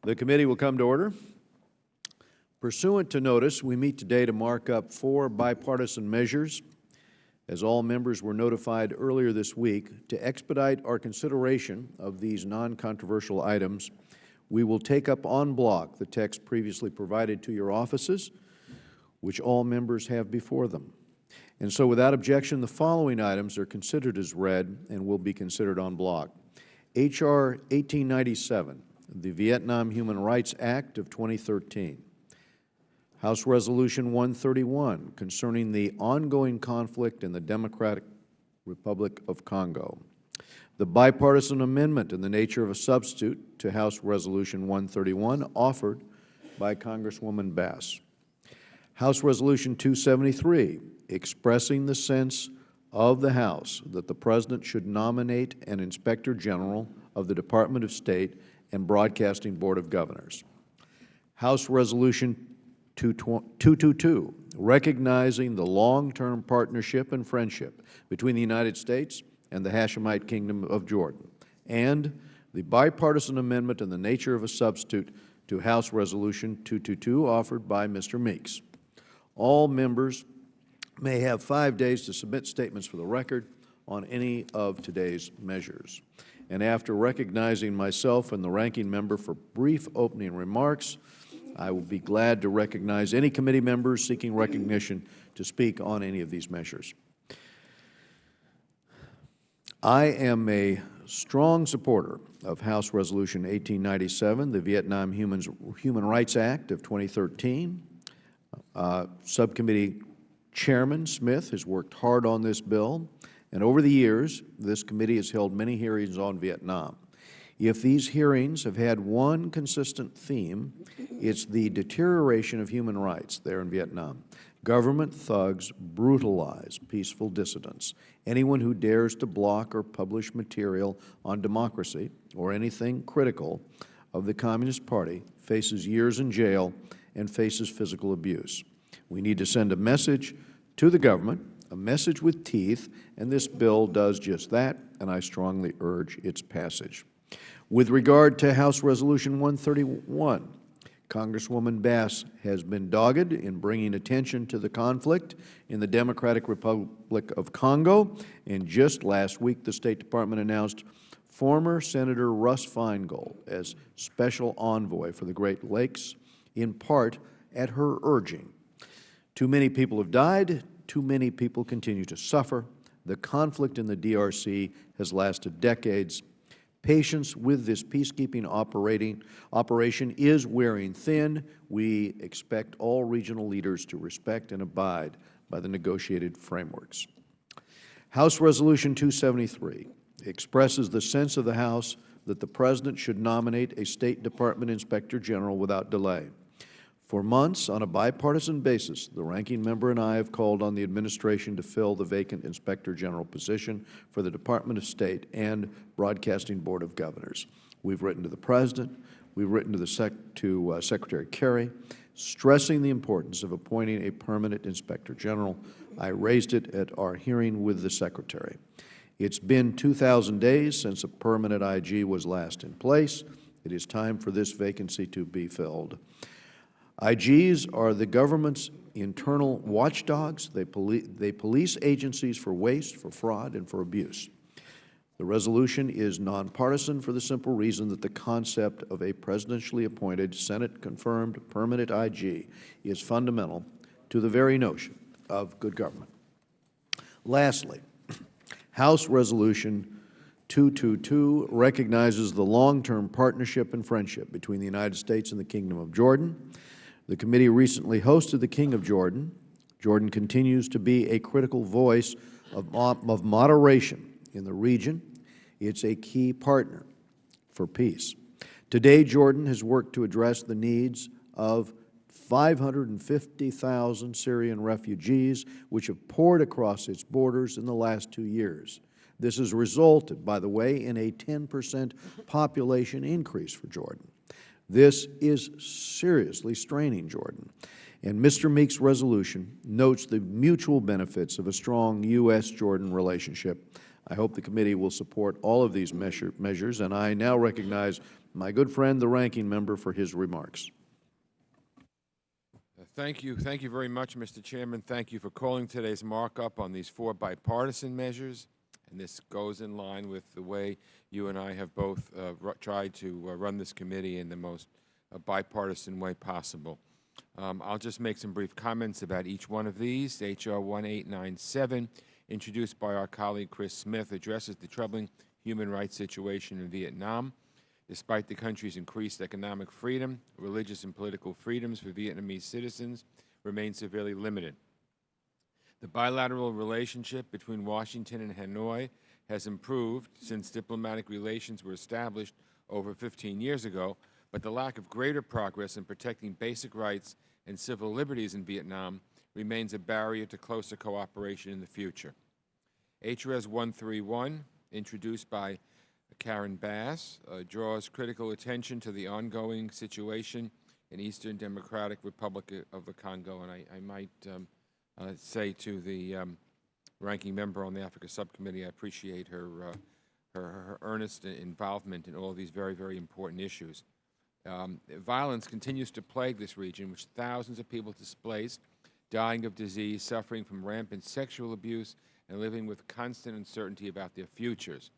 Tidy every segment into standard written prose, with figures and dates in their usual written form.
The committee will come to order. Pursuant to notice, we meet today to mark up 4 bipartisan measures. As all members were notified earlier this week, to expedite our consideration of these non-controversial items, we will take up en bloc the text previously provided to your offices, which all members have before them. And so without objection, the following items are considered as read and will be considered en bloc. H.R. 1897, the Vietnam Human Rights Act of 2013. House Resolution 131, concerning the ongoing conflict in the Democratic Republic of Congo. The bipartisan amendment in the nature of a substitute to House Resolution 131, offered by Congresswoman Bass. House Resolution 273, expressing the sense of the House that the President should nominate an Inspector General of the Department of State and Broadcasting Board of Governors. House Resolution 222, recognizing the long-term partnership and friendship between the United States and the Hashemite Kingdom of Jordan, and the bipartisan amendment in the nature of a substitute to House Resolution 222, offered by Mr. Meeks. All members may have 5 days to submit statements for the record on any of today's measures. And after recognizing myself and the ranking member for brief opening remarks, I will be glad to recognize any committee members seeking recognition to speak on any of these measures. I am a strong supporter of House Resolution 1897, the Vietnam Human Rights Act of 2013. Subcommittee Chairman Smith has worked hard on this bill, and over the years, this committee has held many hearings on Vietnam. If these hearings have had one consistent theme, it's the deterioration of human rights there in Vietnam. Government thugs brutalize peaceful dissidents. Anyone who dares to block or publish material on democracy or anything critical of the Communist Party faces years in jail and faces physical abuse. We need to send a message to the government, a message with teeth, and this bill does just that, and I strongly urge its passage. With regard to House Resolution 131, Congresswoman Bass has been dogged in bringing attention to the conflict in the Democratic Republic of Congo, and just last week the State Department announced former Senator Russ Feingold as special envoy for the Great Lakes, in part at her urging. Too many people have died, too many people continue to suffer. The conflict in the DRC has lasted decades. Patience with this peacekeeping operation is wearing thin. We expect all regional leaders to respect and abide by the negotiated frameworks. House Resolution 273 expresses the sense of the House that the President should nominate a State Department Inspector General without delay. For months, on a bipartisan basis, the ranking member and I have called on the administration to fill the vacant Inspector General position for the Department of State and Broadcasting Board of Governors. We've written to the President, we've written to Secretary Kerry, stressing the importance of appointing a permanent Inspector General. I raised it at our hearing with the Secretary. It's been 2,000 days since a permanent IG was last in place. It is time for this vacancy to be filled. IGs are the government's internal watchdogs. They police agencies for waste, for fraud, and for abuse. The resolution is nonpartisan for the simple reason that the concept of a presidentially appointed, Senate-confirmed permanent IG is fundamental to the very notion of good government. Lastly, House Resolution 222 recognizes the long-term partnership and friendship between the United States and the Kingdom of Jordan. The committee recently hosted the King of Jordan. Jordan continues to be a critical voice of moderation in the region. It's a key partner for peace. Today, Jordan has worked to address the needs of 550,000 Syrian refugees, which have poured across its borders in the last 2 years. This has resulted, by the way, in a 10% population increase for Jordan. This is seriously straining Jordan, and Mr. Meeks' resolution notes the mutual benefits of a strong U.S.-Jordan relationship. I hope the committee will support all of these measures, and I now recognize my good friend, the ranking member, for his remarks. Thank you very much, Mr. Chairman. Thank you for calling today's markup on these 4 bipartisan measures. And this goes in line with the way you and I have both tried to run this committee in the most bipartisan way possible. I'll just make some brief comments about each one of these. H.R. 1897, introduced by our colleague Chris Smith, addresses the troubling human rights situation in Vietnam. Despite the country's increased economic freedom, religious and political freedoms for Vietnamese citizens remain severely limited. The bilateral relationship between Washington and Hanoi has improved since diplomatic relations were established over 15 years ago, but the lack of greater progress in protecting basic rights and civil liberties in Vietnam remains a barrier to closer cooperation in the future. HRS 131, introduced by Karen Bass, draws critical attention to the ongoing situation in Eastern Democratic Republic of the Congo, and I might say to the ranking member on the Africa Subcommittee, I appreciate her earnest involvement in all these very, very important issues. Violence continues to plague this region, with thousands of people displaced, dying of disease, suffering from rampant sexual abuse, and living with constant uncertainty about their futures.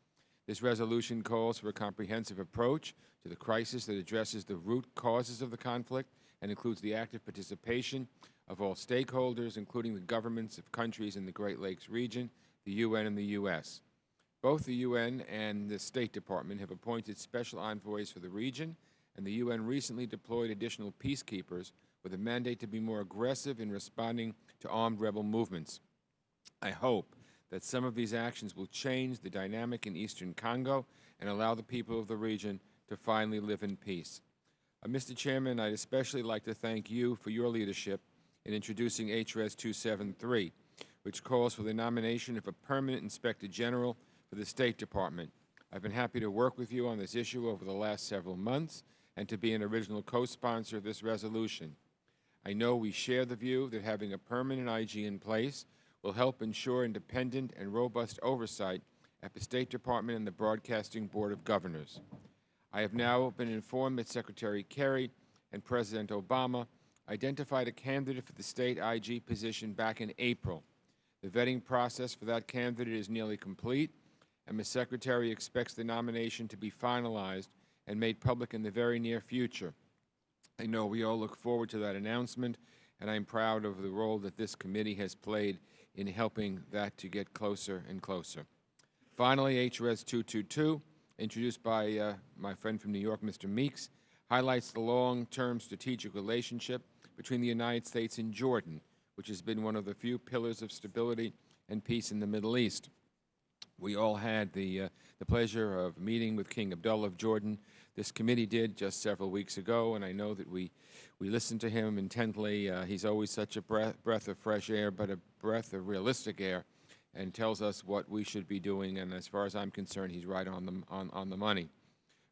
This resolution calls for a comprehensive approach to the crisis that addresses the root causes of the conflict and includes the active participation of all stakeholders, including the governments of countries in the Great Lakes region, the UN, and the U.S. Both the UN and the State Department have appointed special envoys for the region, and the UN recently deployed additional peacekeepers with a mandate to be more aggressive in responding to armed rebel movements. I hope that some of these actions will change the dynamic in Eastern Congo and allow the people of the region to finally live in peace. Mr. Chairman, I'd especially like to thank you for your leadership in introducing HRS 273, which calls for the nomination of a permanent Inspector General for the State Department. I've been happy to work with you on this issue over the last several months and to be an original co-sponsor of this resolution. I know we share the view that having a permanent IG in place will help ensure independent and robust oversight at the State Department and the Broadcasting Board of Governors. I have now been informed that Secretary Kerry and President Obama identified a candidate for the state IG position back in April. The vetting process for that candidate is nearly complete, and the Secretary expects the nomination to be finalized and made public in the very near future. I know we all look forward to that announcement, and I'm proud of the role that this committee has played in helping that to get closer and closer. Finally, HRS 222, introduced by my friend from New York, Mr. Meeks, highlights the long-term strategic relationship between the United States and Jordan, which has been one of the few pillars of stability and peace in the Middle East. We all had the pleasure of meeting with King Abdullah of Jordan. This committee did just several weeks ago, and I know that we listened to him intently. He's always such a breath of fresh air, but a breath of realistic air, and tells us what we should be doing, and as far as I'm concerned, he's right on the money.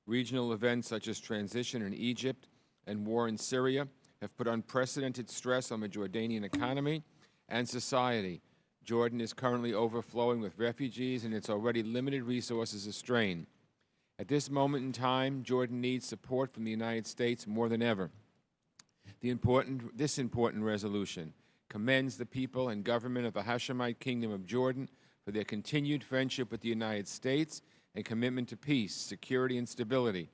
Regional events such as transition in Egypt and war in Syria have put unprecedented stress on the Jordanian economy and society. Jordan is currently overflowing with refugees, and its already limited resources are strained. At this moment in time, Jordan needs support from the United States more than ever. This important resolution commends the people and government of the Hashemite Kingdom of Jordan for their continued friendship with the United States and commitment to peace, security, and stability.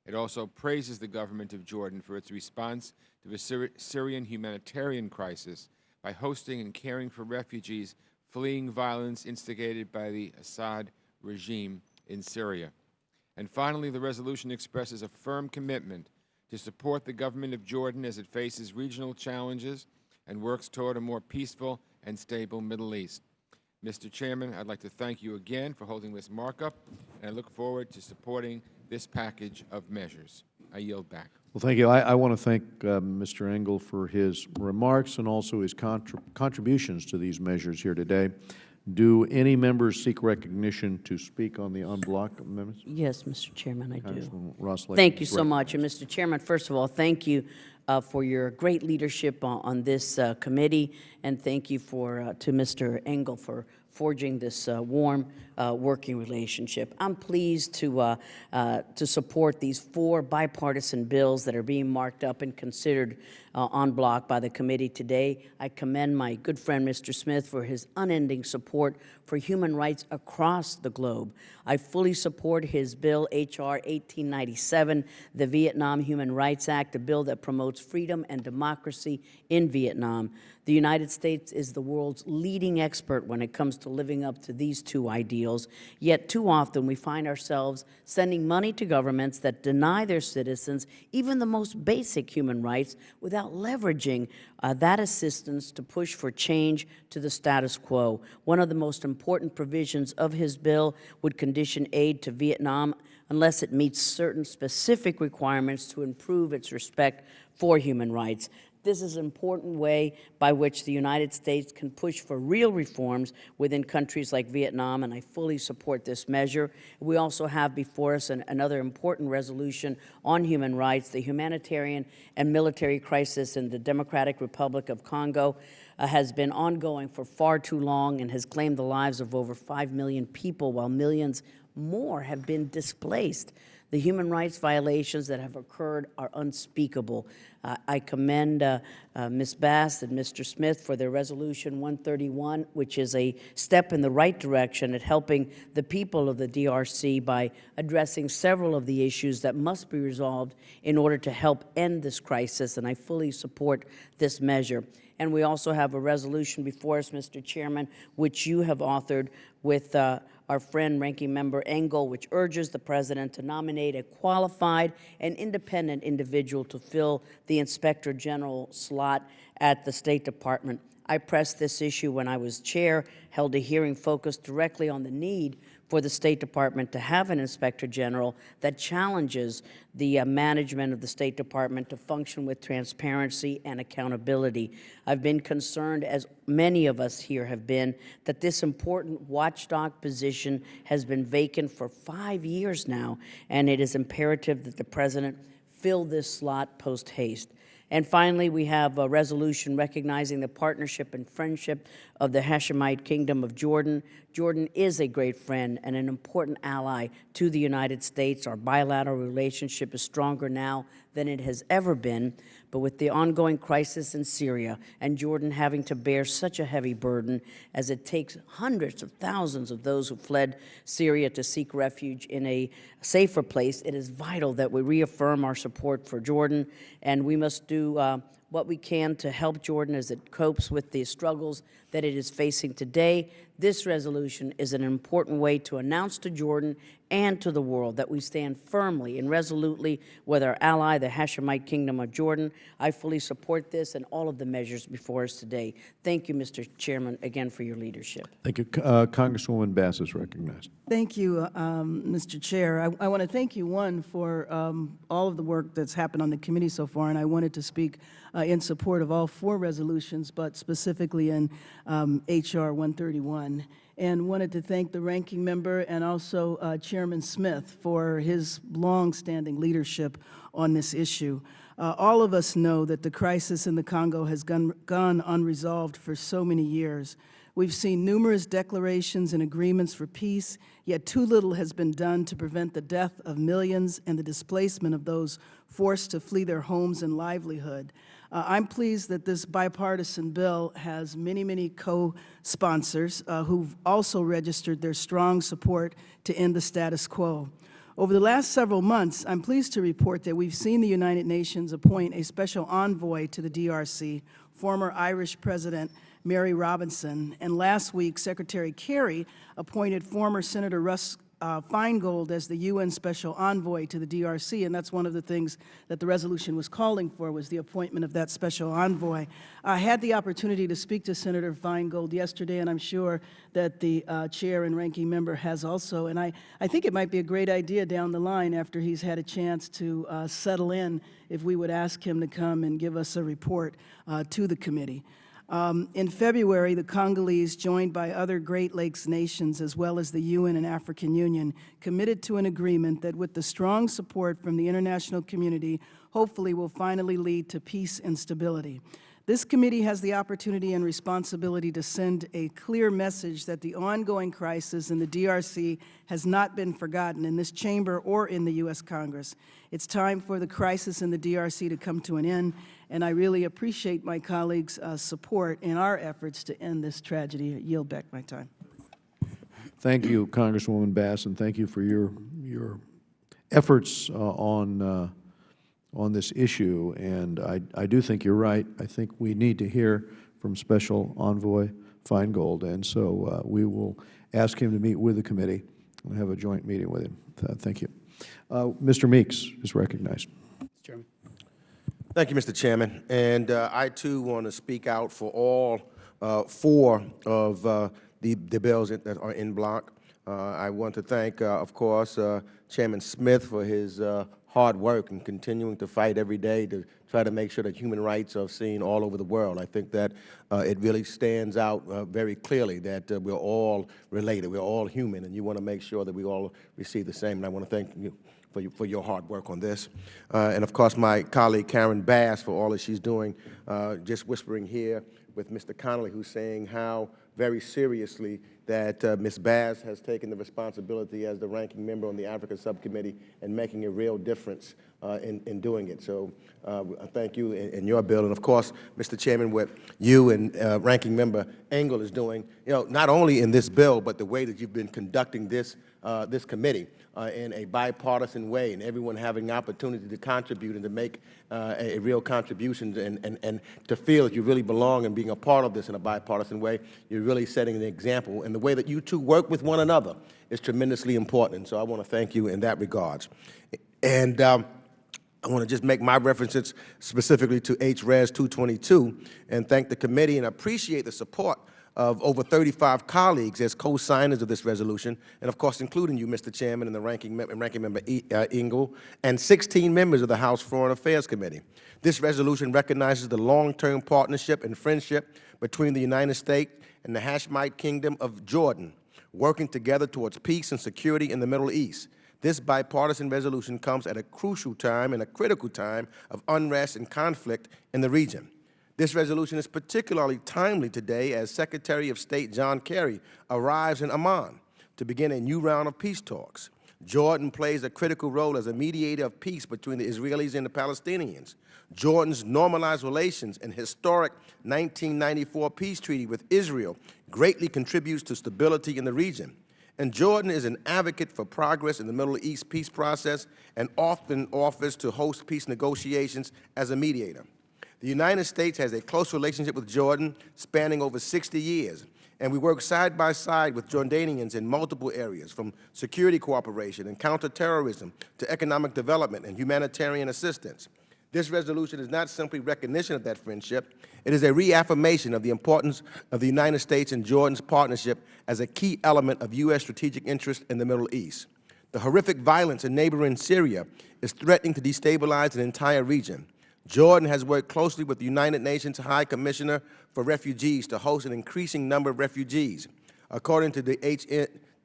It also praises the government of Jordan for its response to the Syrian humanitarian crisis by hosting and caring for refugees fleeing violence instigated by the Assad regime in Syria. And finally, the resolution expresses a firm commitment to support the government of Jordan as it faces regional challenges and works toward a more peaceful and stable Middle East. Mr. Chairman, I'd like to thank you again for holding this markup, and I look forward to supporting this package of measures. I yield back. Well, thank you. I want to thank Mr. Engel for his remarks and also his contributions to these measures here today. Do any members seek recognition to speak on the en bloc amendments? Yes, Mr. Chairman, I do. Congressman Ross Lake Thank you is so much. And recognized. Mr. Chairman, first of all, thank you for your great leadership on this committee, and thank you to Mr. Engel for forging this warm working relationship. I'm pleased to support these 4 bipartisan bills that are being marked up and considered en bloc by the committee today. I commend my good friend, Mr. Smith, for his unending support for human rights across the globe. I fully support his bill, H.R. 1897, the Vietnam Human Rights Act, a bill that promotes freedom and democracy in Vietnam. The United States is the world's leading expert when it comes to living up to these 2 ideals, yet too often we find ourselves sending money to governments that deny their citizens even the most basic human rights without leveraging that assistance to push for change to the status quo. One of the most important provisions of his bill would condition aid to Vietnam unless it meets certain specific requirements to improve its respect for human rights. This is an important way by which the United States can push for real reforms within countries like Vietnam, and I fully support this measure. We also have before us another important resolution on human rights. The humanitarian and military crisis in the Democratic Republic of Congo has been ongoing for far too long and has claimed the lives of over 5 million people, while millions more have been displaced. The human rights violations that have occurred are unspeakable. I commend Ms. Bass and Mr. Smith for their Resolution 131, which is a step in the right direction at helping the people of the DRC by addressing several of the issues that must be resolved in order to help end this crisis, and I fully support this measure. And we also have a resolution before us, Mr. Chairman, which you have authored with our friend Ranking Member Engel, which urges the President to nominate a qualified and independent individual to fill the Inspector General slot at the State Department. I pressed this issue when I was chair, held a hearing focused directly on the need for the State Department to have an Inspector General that challenges the management of the State Department to function with transparency and accountability. I've been concerned, as many of us here have been, that this important watchdog position has been vacant for 5 years now, and it is imperative that the President fill this slot post-haste. And finally, we have a resolution recognizing the partnership and friendship of the Hashemite Kingdom of Jordan. Jordan is a great friend and an important ally to the United States. Our bilateral relationship is stronger now than it has ever been. But with the ongoing crisis in Syria and Jordan having to bear such a heavy burden as it takes hundreds of thousands of those who fled Syria to seek refuge in a safer place, it is vital that we reaffirm our support for Jordan, and we must do what we can to help Jordan as it copes with the struggles that it is facing today. This resolution is an important way to announce to Jordan and to the world that we stand firmly and resolutely with our ally, the Hashemite Kingdom of Jordan. I fully support this and all of the measures before us today. Thank you, Mr. Chairman, again for your leadership. Thank you. Congresswoman Bass is recognized. Thank you, Mr. Chair. I want to thank you, one, for all of the work that's happened on the committee so far, and I wanted to speak in support of all 4 resolutions, but specifically in H.R. 131, and wanted to thank the ranking member and also Chairman Smith for his long-standing leadership on this issue. All of us know that the crisis in the Congo has gone unresolved for so many years. We've seen numerous declarations and agreements for peace, yet too little has been done to prevent the death of millions and the displacement of those forced to flee their homes and livelihood. I'm pleased that this bipartisan bill has many, many co-sponsors who've also registered their strong support to end the status quo. Over the last several months, I'm pleased to report that we've seen the United Nations appoint a special envoy to the DRC, former Irish President Mary Robinson, and last week, Secretary Kerry appointed former Senator Russ Feingold as the UN Special Envoy to the DRC, and that's one of the things that the resolution was calling for, was the appointment of that Special Envoy. I had the opportunity to speak to Senator Feingold yesterday, and I'm sure that the Chair and Ranking Member has also, and I think it might be a great idea down the line after he's had a chance to settle in if we would ask him to come and give us a report to the committee. In February, the Congolese, joined by other Great Lakes nations as well as the UN and African Union, committed to an agreement that, with the strong support from the international community, hopefully will finally lead to peace and stability. This committee has the opportunity and responsibility to send a clear message that the ongoing crisis in the DRC has not been forgotten in this chamber or in the U.S. Congress. It's time for the crisis in the DRC to come to an end, and I really appreciate my colleagues' support in our efforts to end this tragedy. I yield back my time. Thank you, Congresswoman Bass, and thank you for your efforts on this issue. And I do think you're right. I think we need to hear from Special Envoy Feingold, and so we will ask him to meet with the committee and have a joint meeting with him. Thank you. Mr. Meeks is recognized. Mr. Chairman. Thank you, Mr. Chairman. And I, too, want to speak out for all four of the bills that are in block. I want to thank, of course, Chairman Smith for his hard work and continuing to fight every day to try to make sure that human rights are seen all over the world. I think that it really stands out very clearly that we're all related, we're all human, and you want to make sure that we all receive the same. And I want to thank you for your hard work on this. And of course, my colleague Karen Bass for all that she's doing, just whispering here with Mr. Connolly, who's saying how very seriously that Ms. Bass has taken the responsibility as the ranking member on the Africa Subcommittee and making a real difference in doing it. So thank you in your bill. And of course, Mr. Chairman, what you and Ranking Member Engel is doing, not only in this bill, but the way that you've been conducting this committee in a bipartisan way, and everyone having the opportunity to contribute and to make a real contribution and to feel that you really belong and being a part of this in a bipartisan way. You're really setting an example, and the way that you two work with one another is tremendously important. And so I want to thank you in that regards. And I want to just make my references specifically to H-Res 222 and thank the committee and appreciate the support of over 35 colleagues as co-signers of this resolution, and of course including you, Mr. Chairman, and the Ranking Member Engel, and 16 members of the House Foreign Affairs Committee. This resolution recognizes the long-term partnership and friendship between the United States and the Hashemite Kingdom of Jordan, working together towards peace and security in the Middle East. This bipartisan resolution comes at a crucial time and a critical time of unrest and conflict in the region. This resolution is particularly timely today as Secretary of State John Kerry arrives in Amman to begin a new round of peace talks. Jordan plays a critical role as a mediator of peace between the Israelis and the Palestinians. Jordan's normalized relations and historic 1994 peace treaty with Israel greatly contributes to stability in the region. And Jordan is an advocate for progress in the Middle East peace process and often offers to host peace negotiations as a mediator. The United States has a close relationship with Jordan spanning over 60 years, and we work side by side with Jordanians in multiple areas, from security cooperation and counterterrorism to economic development and humanitarian assistance. This resolution is not simply recognition of that friendship, it is a reaffirmation of the importance of the United States and Jordan's partnership as a key element of U.S. strategic interest in the Middle East. The horrific violence in neighboring Syria is threatening to destabilize an entire region. Jordan has worked closely with the United Nations High Commissioner for Refugees to host an increasing number of refugees. According to the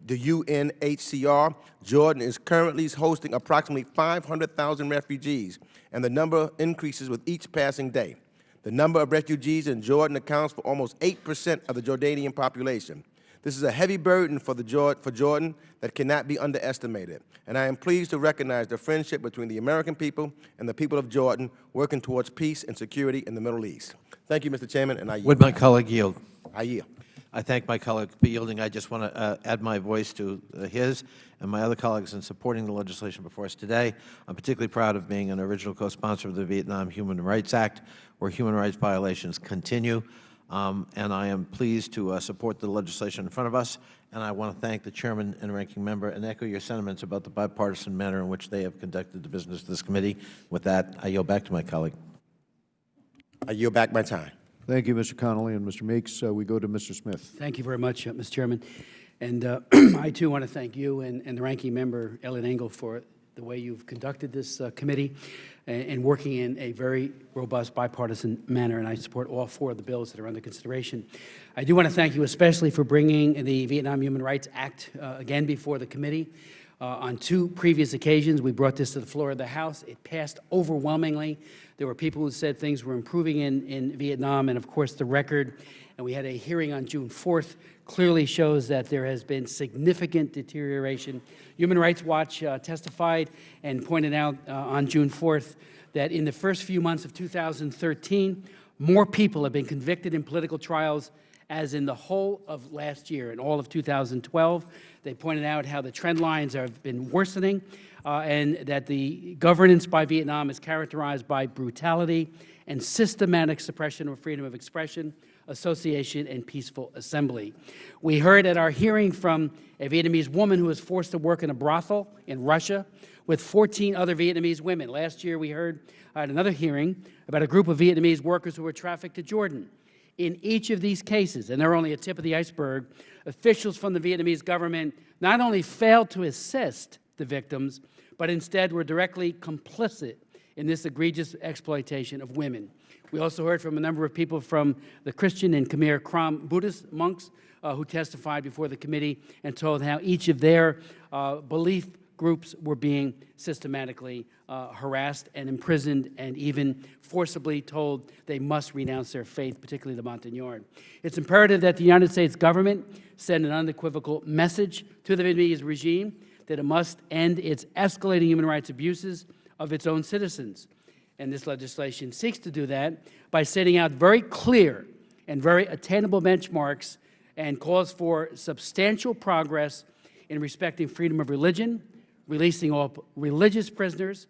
UNHCR, Jordan is currently hosting approximately 500,000 refugees, and the number increases with each passing day. The number of refugees in Jordan accounts for almost 8% of the Jordanian population. This is a heavy burden for Jordan that cannot be underestimated, and I am pleased to recognize the friendship between the American people and the people of Jordan working towards peace and security in the Middle East. Thank you, Mr. Chairman, and I yield. Would my colleague yield? I yield. I thank my colleague for yielding. I just want to add my voice to his and my other colleagues in supporting the legislation before us today. I'm particularly proud of being an original co-sponsor of the Vietnam Human Rights Act, where human rights violations continue. And I am pleased to support the legislation in front of us, and I want to thank the Chairman and Ranking Member and echo your sentiments about the bipartisan manner in which they have conducted the business of this committee. With that, I yield back to my colleague. I yield back my time. Thank you, Mr. Connolly and Mr. Meeks. We go to Mr. Smith. Thank you very much, Mr. Chairman. And I, too, want to thank you and the Ranking Member, Ellen Engel, for the way you've conducted this committee and working in a very robust bipartisan manner, and I support all 4 of the bills that are under consideration. I do want to thank you especially for bringing the Vietnam Human Rights Act again before the committee. On 2 previous occasions, we brought this to the floor of the House. It passed overwhelmingly. There were people who said things were improving in Vietnam, and of course the record, and we had a hearing on June 4th, clearly shows that there has been significant deterioration. Human Rights Watch testified and pointed out on June 4th that in the first few months of 2013, more people have been convicted in political trials as in the whole of last year, in all of 2012. They pointed out how the trend lines have been worsening and that the governance by Vietnam is characterized by brutality and systematic suppression of freedom of expression, association, and peaceful assembly. We heard at our hearing from a Vietnamese woman who was forced to work in a brothel in Russia with 14 other Vietnamese women. Last year we heard at another hearing about a group of Vietnamese workers who were trafficked to Jordan. In each of these cases, and they're only a tip of the iceberg, officials from the Vietnamese government not only failed to assist the victims, but instead were directly complicit in this egregious exploitation of women. We also heard from a number of people from the Christian and Khmer Krom Buddhist monks who testified before the committee and told how each of their belief groups were being systematically harassed and imprisoned and even forcibly told they must renounce their faith, particularly the Montagnard. It's imperative that the United States government send an unequivocal message to the Vietnamese regime that it must end its escalating human rights abuses of its own citizens. And this legislation seeks to do that by setting out very clear and very attainable benchmarks and calls for substantial progress in respecting freedom of religion, releasing all religious prisoners,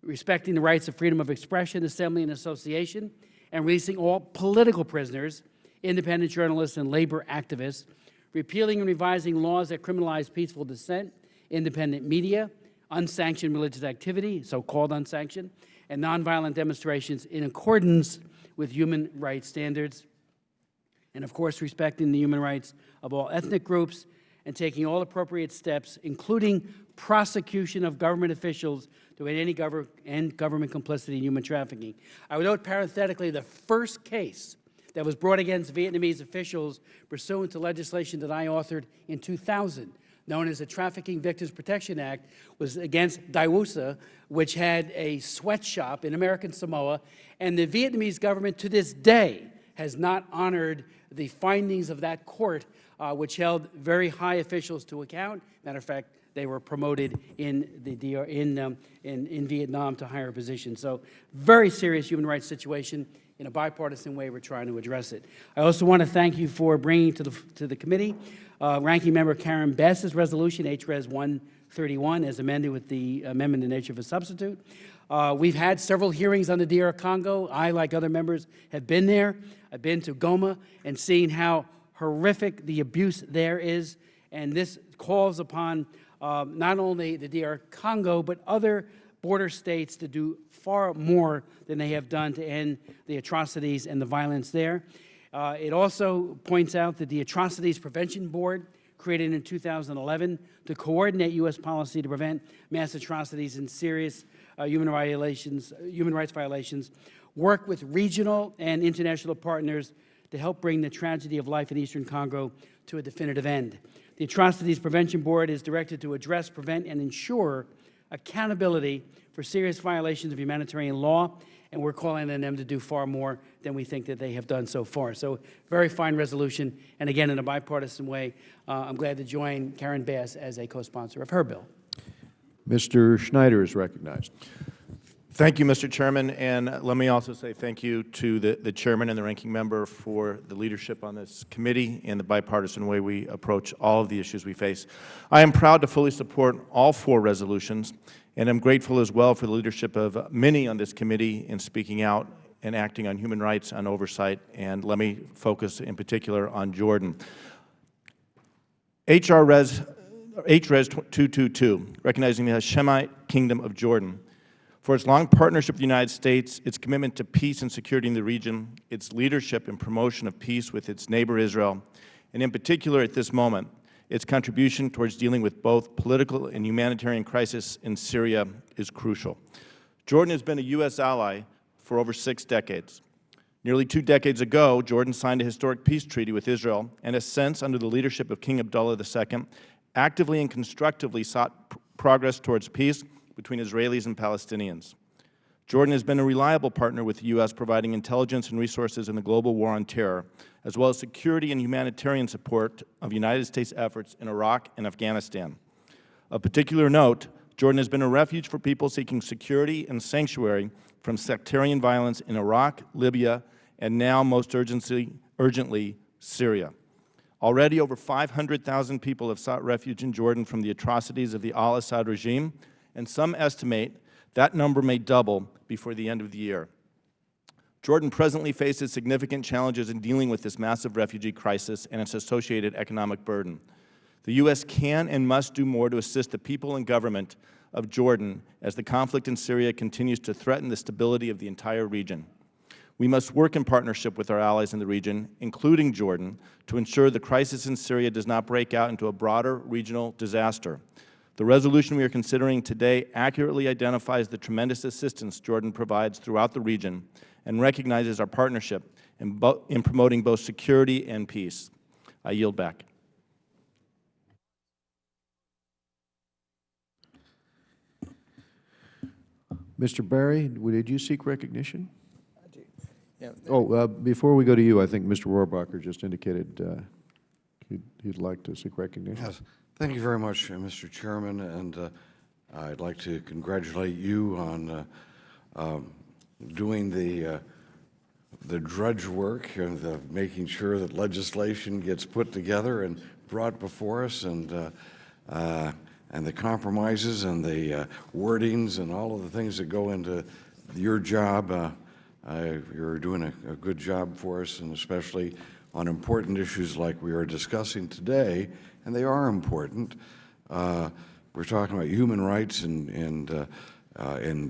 respecting the rights of freedom of expression, assembly, and association, and releasing all political prisoners, independent journalists, and labor activists, repealing and revising laws that criminalize peaceful dissent, independent media, unsanctioned religious activity, so-called unsanctioned, and nonviolent demonstrations in accordance with human rights standards, and of course respecting the human rights of all ethnic groups and taking all appropriate steps, including prosecution of government officials to end government complicity in human trafficking. I would note parenthetically the first case that was brought against Vietnamese officials pursuant to legislation that I authored in 2000, known as the Trafficking Victims Protection Act, was against Daewoosa, which had a sweatshop in American Samoa, and the Vietnamese government to this day has not honored the findings of that court, which held very high officials to account. Matter of fact, they were promoted in Vietnam to higher positions. So very serious human rights situation. In a bipartisan way, we're trying to address it. I also want to thank you for bringing to the committee Ranking Member Karen Bass's resolution, HRES 131, as amended with the amendment in nature of a substitute. We've had several hearings on the DR Congo. I, like other members, have been there. I've been to Goma and seen how horrific the abuse there is. And this calls upon not only the DR Congo, but other border states to do far more than they have done to end the atrocities and the violence there. It also points out that the Atrocities Prevention Board, created in 2011 to coordinate U.S. policy to prevent mass atrocities and serious human rights violations, work with regional and international partners to help bring the tragedy of life in Eastern Congo to a definitive end. The Atrocities Prevention Board is directed to address, prevent, and ensure accountability for serious violations of humanitarian law, and we're calling on them to do far more than we think that they have done so far. So very fine resolution, and again, in a bipartisan way, I'm glad to join Karen Bass as a co-sponsor of her bill. Mr. Schneider is recognized. Thank you, Mr. Chairman, and let me also say thank you to the Chairman and the Ranking Member for the leadership on this committee and the bipartisan way we approach all of the issues we face. I am proud to fully support all 4 resolutions, and I'm grateful as well for the leadership of many on this committee in speaking out and acting on human rights and oversight, and let me focus in particular on Jordan. HRES 222, recognizing the Hashemite Kingdom of Jordan, for its long partnership with the United States, its commitment to peace and security in the region, its leadership and promotion of peace with its neighbor Israel, and in particular at this moment, its contribution towards dealing with both political and humanitarian crisis in Syria is crucial. Jordan has been a U.S. ally for over 6 decades. Nearly 2 decades ago, Jordan signed a historic peace treaty with Israel and has since, under the leadership of King Abdullah II, actively and constructively sought progress towards peace between Israelis and Palestinians. Jordan has been a reliable partner with the U.S., providing intelligence and resources in the global war on terror, as well as security and humanitarian support of United States efforts in Iraq and Afghanistan. Of particular note, Jordan has been a refuge for people seeking security and sanctuary from sectarian violence in Iraq, Libya, and now most urgently, Syria. Already over 500,000 people have sought refuge in Jordan from the atrocities of the al-Assad regime, and some estimate that number may double before the end of the year. Jordan presently faces significant challenges in dealing with this massive refugee crisis and its associated economic burden. The U.S. can and must do more to assist the people and government of Jordan as the conflict in Syria continues to threaten the stability of the entire region. We must work in partnership with our allies in the region, including Jordan, to ensure the crisis in Syria does not break out into a broader regional disaster. The resolution we are considering today accurately identifies the tremendous assistance Jordan provides throughout the region and recognizes our partnership in promoting both security and peace. I yield back. Mr. Barry, did you seek recognition? I do. Yeah. Before we go to you, I think Mr. Rohrbacher just indicated he'd like to seek recognition. Yes. Thank you very much, Mr. Chairman, and I'd like to congratulate you on doing the drudge work of making sure that legislation gets put together and brought before us, and the compromises and the wordings and all of the things that go into your job. You're doing a good job for us, and especially on important issues like we are discussing today, and they are important. We're talking about human rights in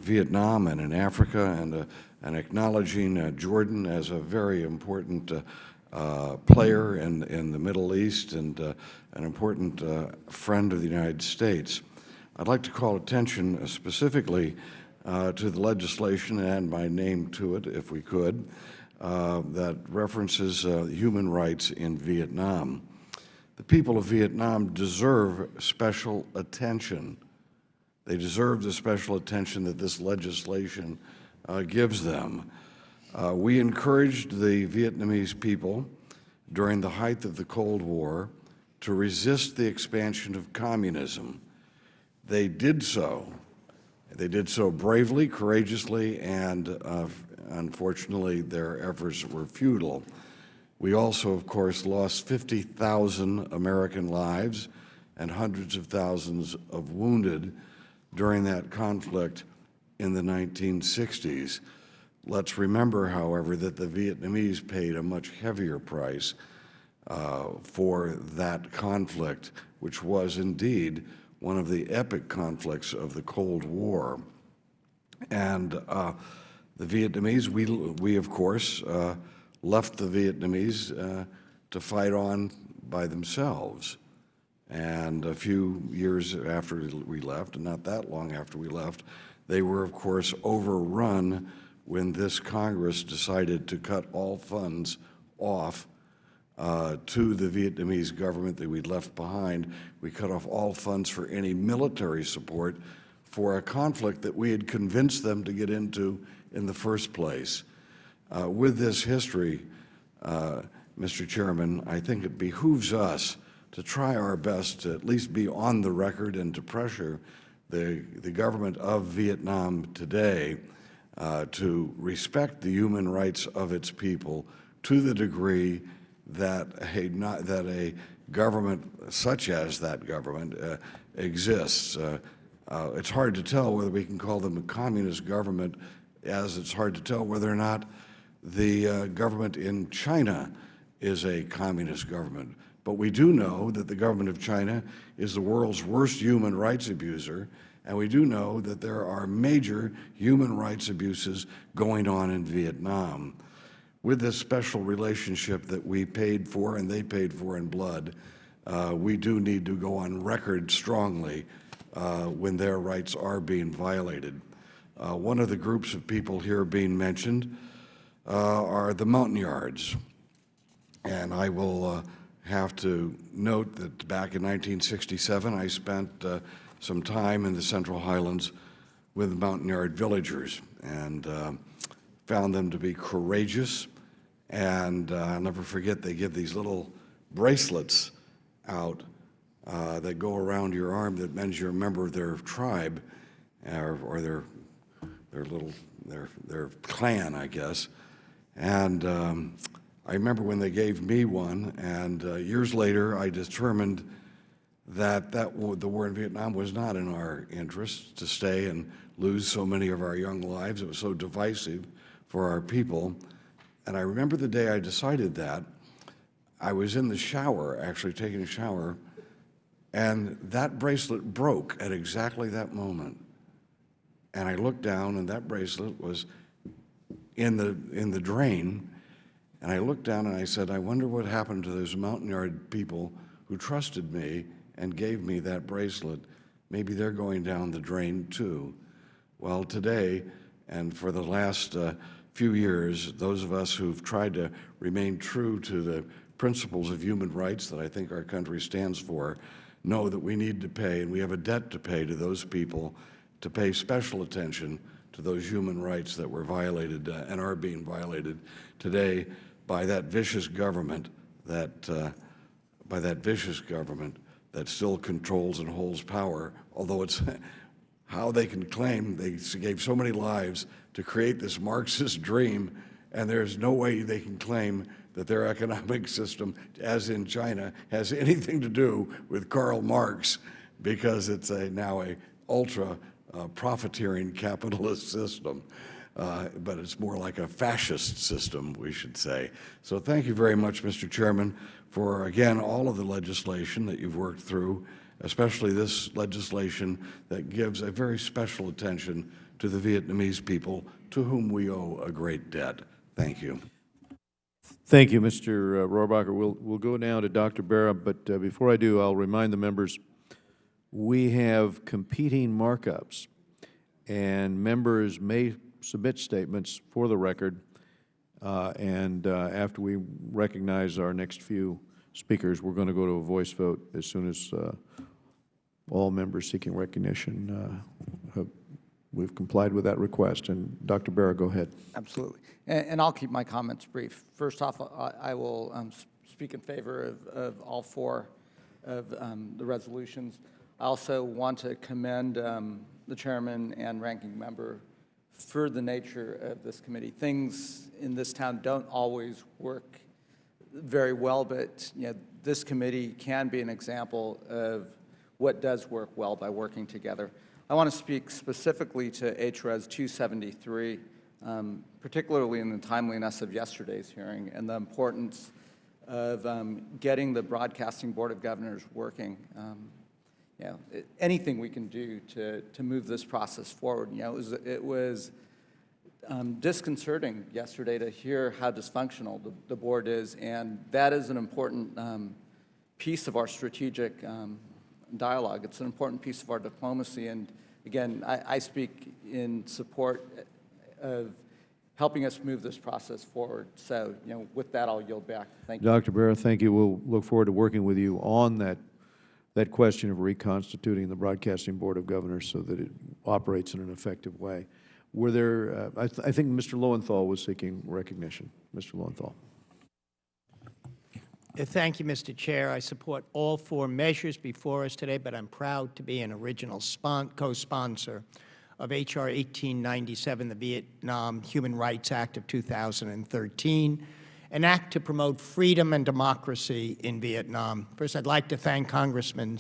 Vietnam and in Africa, and acknowledging Jordan as a very important player in the Middle East and an important friend of the United States. I'd like to call attention specifically to the legislation and my name to it, if we could, that references human rights in Vietnam. The people of Vietnam deserve special attention. They deserve the special attention that this legislation gives them. We encouraged the Vietnamese people during the height of the Cold War to resist the expansion of communism. They did so. They did so bravely, courageously, and unfortunately, their efforts were futile. We also, of course, lost 50,000 American lives and hundreds of thousands of wounded during that conflict in the 1960s. Let's remember, however, that the Vietnamese paid a much heavier price for that conflict, which was indeed one of the epic conflicts of the Cold War. And the Vietnamese, we of course, left the Vietnamese to fight on by themselves. And a few years after we left, and not that long after we left, they were, of course, overrun when this Congress decided to cut all funds off to the Vietnamese government that we'd left behind. We cut off all funds for any military support for a conflict that we had convinced them to get into in the first place. With this history, Mr. Chairman, I think it behooves us to try our best to at least be on the record and to pressure the government of Vietnam today to respect the human rights of its people to the degree that a government such as that government exists. It's hard to tell whether we can call them a communist government, as it's hard to tell whether or not the government in China is a communist government. But we do know that the government of China is the world's worst human rights abuser, and we do know that there are major human rights abuses going on in Vietnam. With this special relationship that we paid for and they paid for in blood, we do need to go on record strongly when their rights are being violated. One of the groups of people here being mentioned are the Montagnards. And I will have to note that back in 1967, I spent some time in the Central Highlands with Montagnard villagers and found them to be courageous. And I'll never forget, they give these little bracelets out that go around your arm that means you're a member of their tribe or their clan, I guess. And I remember when they gave me one, and years later I determined that the war in Vietnam was not in our interest to stay and lose so many of our young lives. It was so divisive for our people. And I remember the day I decided that, I was in the shower, actually taking a shower, and that bracelet broke at exactly that moment. And I looked down, and that bracelet was in the drain. And I looked down and I said, I wonder what happened to those Montagnard people who trusted me and gave me that bracelet. Maybe they're going down the drain too. Well, today, and for the last few years, those of us who've tried to remain true to the principles of human rights that I think our country stands for, know that we need to pay, and we have a debt to pay to those people, to pay special attention to those human rights that were violated and are being violated today by that vicious government that still controls and holds power, although it's how they can claim they gave so many lives to create this Marxist dream, and there's no way they can claim that their economic system, as in China, has anything to do with Karl Marx, because it's now a ultra profiteering capitalist system. But it's more like a fascist system, we should say. So thank you very much, Mr. Chairman, for, again, all of the legislation that you've worked through, especially this legislation that gives a very special attention to the Vietnamese people, to whom we owe a great debt. Thank you. Thank you, Mr. Rohrabacher. We'll go now to Dr. Berra, but before I do, I'll remind the members, we have competing markups, and members may submit statements for the record, and after we recognize our next few speakers, we're going to go to a voice vote as soon as all members seeking recognition we've complied with that request. And Dr. Berra, go ahead. Absolutely. And I'll keep my comments brief. First off, I will speak in favor of all four of the resolutions. I also want to commend the chairman and ranking member for the nature of this committee. Things in this town don't always work very well, but this committee can be an example of what does work well by working together. I want to speak specifically to HRES 273, particularly in the timeliness of yesterday's hearing and the importance of getting the Broadcasting Board of Governors working. Anything we can do to move this process forward. It was disconcerting yesterday to hear how dysfunctional the board is, and that is an important piece of our strategic dialogue. It's an important piece of our diplomacy, and again, I speak in support of helping us move this process forward. So, with that, I'll yield back. Thank you. Dr. Berra, thank you. We'll look forward to working with you on that question of reconstituting the Broadcasting Board of Governors so that it operates in an effective way. Were there, I think Mr. Lowenthal was seeking recognition. Mr. Lowenthal. Thank you, Mr. Chair. I support all four measures before us today, but I'm proud to be an original co-sponsor of H.R. 1897, the Vietnam Human Rights Act of 2013, an act to promote freedom and democracy in Vietnam. First, I'd like to thank Congressman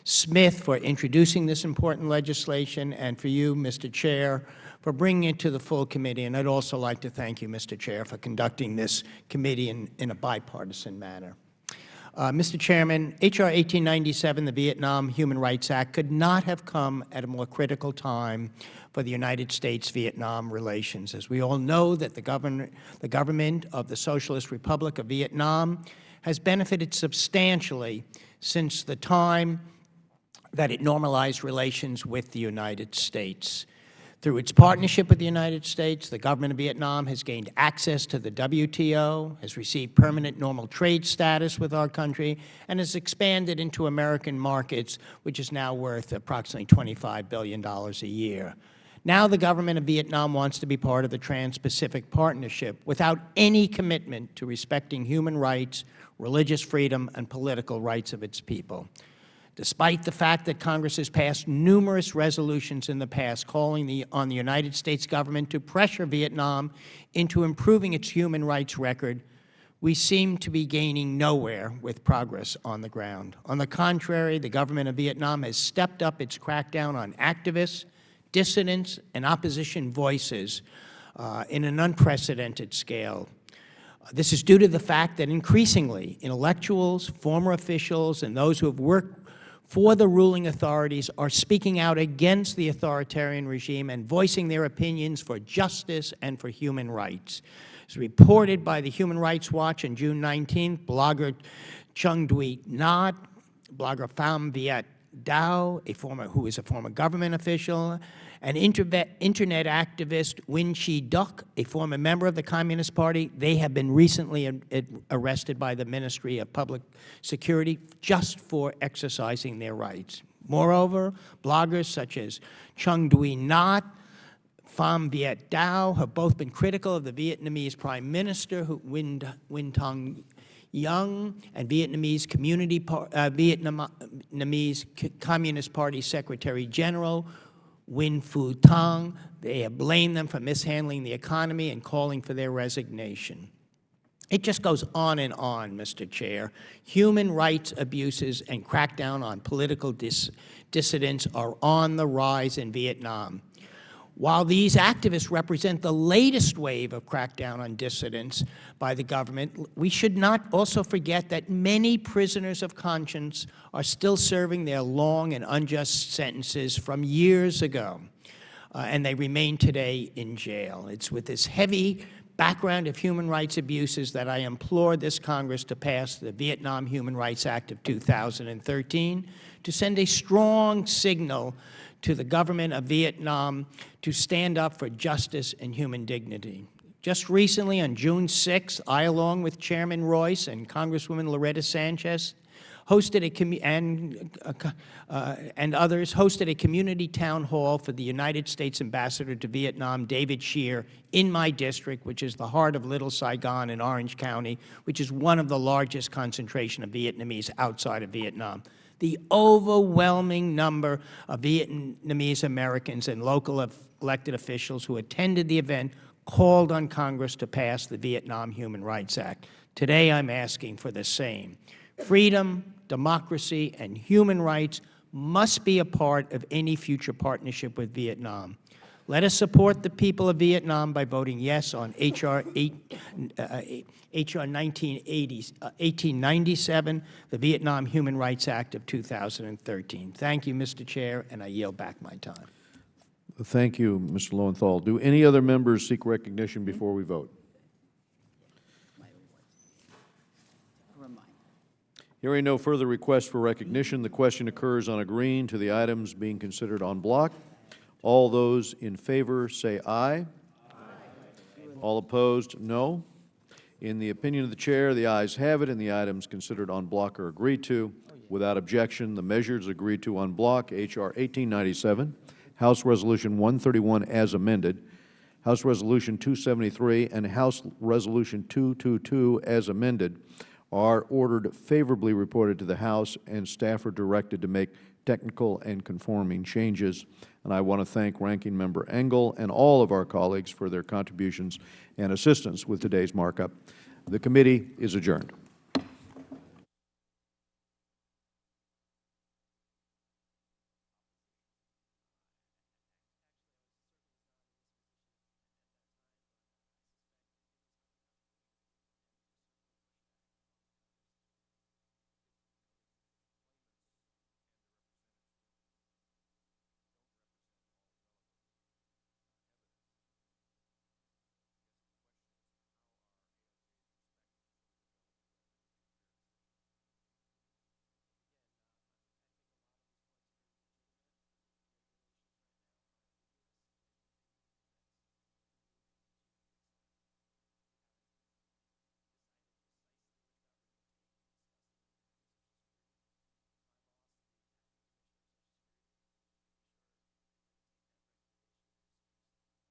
Smith for introducing this important legislation, and for you, Mr. Chair, for bringing it to the full committee. And I'd also like to thank you, Mr. Chair, for conducting this committee in a bipartisan manner. Mr. Chairman, H.R. 1897, the Vietnam Human Rights Act, could not have come at a more critical time for the United States-Vietnam relations. As we all know, that the government of the Socialist Republic of Vietnam has benefited substantially since the time that it normalized relations with the United States. Through its partnership with the United States, the government of Vietnam has gained access to the WTO, has received permanent normal trade status with our country, and has expanded into American markets, which is now worth approximately $25 billion a year. Now the government of Vietnam wants to be part of the Trans-Pacific Partnership without any commitment to respecting human rights, religious freedom, and political rights of its people. Despite the fact that Congress has passed numerous resolutions in the past calling on the United States government to pressure Vietnam into improving its human rights record, we seem to be gaining nowhere with progress on the ground. On the contrary, the government of Vietnam has stepped up its crackdown on activists, dissidents, and opposition voices in an unprecedented scale. This is due to the fact that increasingly intellectuals, former officials, and those who have worked for the ruling authorities are speaking out against the authoritarian regime and voicing their opinions for justice and for human rights. As reported by the Human Rights Watch on June 19th, blogger Trung Duy Nhat, blogger Pham Viet Dao, who is a former government official, and internet activist Win Chi Duc, a former member of the Communist Party, they have been recently arrested by the Ministry of Public Security just for exercising their rights. Moreover, bloggers such as Trung Duy Nhat, Pham Viet Dao have both been critical of the Vietnamese Prime Minister, Nguyen Thanh Young, and Vietnamese Communist Party Secretary General Nguyen Phu Thang. They have blamed them for mishandling the economy and calling for their resignation. It just goes on, Mr. Chair. Human rights abuses and crackdown on political dissidents are on the rise in Vietnam. While these activists represent the latest wave of crackdown on dissidents by the government, we should not also forget that many prisoners of conscience are still serving their long and unjust sentences from years ago, and they remain today in jail. It's with this heavy background of human rights abuses that I implore this Congress to pass the Vietnam Human Rights Act of 2013 to send a strong signal to the government of Vietnam to stand up for justice and human dignity. Just recently, on June 6th, I, along with Chairman Royce and Congresswoman Loretta Sanchez, and others, hosted a community town hall for the United States Ambassador to Vietnam, David Scheer, in my district, which is the heart of Little Saigon in Orange County, which is one of the largest concentration of Vietnamese outside of Vietnam. The overwhelming number of Vietnamese Americans and local elected officials who attended the event called on Congress to pass the Vietnam Human Rights Act. Today, I'm asking for the same. Freedom, democracy, and human rights must be a part of any future partnership with Vietnam. Let us support the people of Vietnam by voting yes on H.R. 1897, the Vietnam Human Rights Act of 2013. Thank you, Mr. Chair, and I yield back my time. Thank you, Mr. Lowenthal. Do any other members seek recognition before we vote? Hearing no further requests for recognition, the question occurs on agreeing to the items being considered en bloc. All those in favor say aye. Aye. All opposed, no. In the opinion of the Chair, the ayes have it, and the items considered en bloc are agreed to. Without objection, the measures agreed to en bloc, H.R. 1897, House Resolution 131 as amended, House Resolution 273, and House Resolution 222 as amended, are ordered favorably reported to the House, and staff are directed to make technical and conforming changes. And I want to thank Ranking Member Engel and all of our colleagues for their contributions and assistance with today's markup. The committee is adjourned.